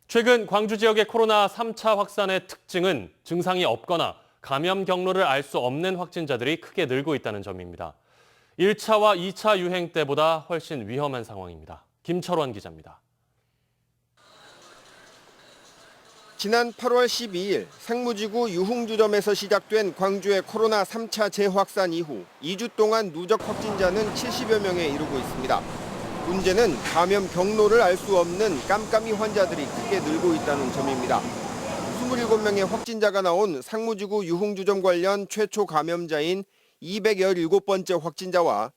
최근 광주 지역의 코로나 3차 확산의 특징은 증상이 없거나 감염 경로를 알 수 없는 확진자들이 크게 늘고 있다는 점입니다. 1차와 2차 유행 때보다 훨씬 위험한 상황입니다. 김철원 기자입니다. 지난 8월 12일 생무지구 유흥주점에서 시작된 광주의 코로나 3차 재확산 이후 2주 동안 누적 확진자는 70여 명에 이르고 있습니다. 문제는 감염 경로를 알 수 없는 깜깜이 환자들이 크게 늘고 있다는 점입니다. 27명의 확진자가 나온 상무지구 유흥주점 관련 최초 감염자인 217번째 확진자와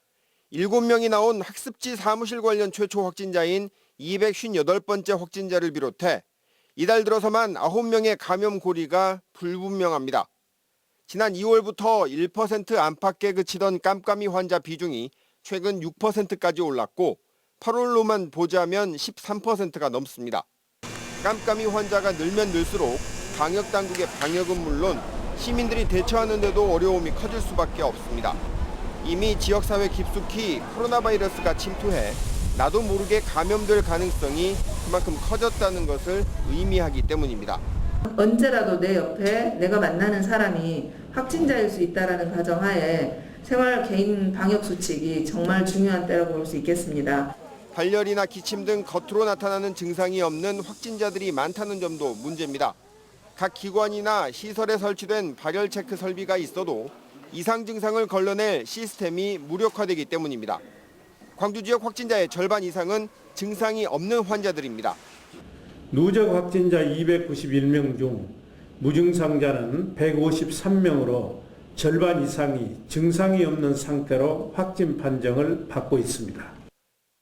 7명이 나온 학습지 사무실 관련 최초 확진자인 258번째 확진자를 비롯해 이달 들어서만 9명의 감염 고리가 불분명합니다. 지난 2월부터 1% 안팎에 그치던 깜깜이 환자 비중이 최근 6%까지 올랐고 8월로만 보자면 13%가 넘습니다. 깜깜이 환자가 늘면 늘수록 방역당국의 방역은 물론 시민들이 대처하는 데도 어려움이 커질 수밖에 없습니다. 이미 지역사회 깊숙이 코로나 바이러스가 침투해 나도 모르게 감염될 가능성이 그만큼 커졌다는 것을 의미하기 때문입니다. 언제라도 내 옆에 내가 만나는 사람이 확진자일 수 있다는 가정하에 생활 개인 방역 수칙이 정말 중요한 때라고 볼 수 있겠습니다. 발열이나 기침 등 겉으로 나타나는 증상이 없는 확진자들이 많다는 점도 문제입니다. 각 기관이나 시설에 설치된 발열 체크 설비가 있어도 이상 증상을 걸러낼 시스템이 무력화되기 때문입니다. 광주 지역 확진자의 절반 이상은 증상이 없는 환자들입니다. 누적 확진자 291명 중 무증상자는 153명으로 절반 이상이 증상이 없는 상태로 확진 판정을 받고 있습니다.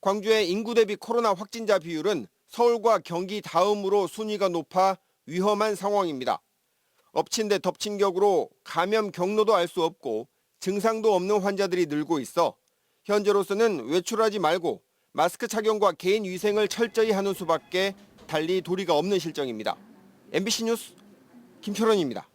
광주의 인구 대비 코로나 확진자 비율은 서울과 경기 다음으로 순위가 높아 위험한 상황입니다. 엎친 데 덮친 격으로 감염 경로도 알 수 없고 증상도 없는 환자들이 늘고 있어 현재로서는 외출하지 말고 마스크 착용과 개인 위생을 철저히 하는 수밖에 달리 도리가 없는 실정입니다. MBC 뉴스 김철원입니다.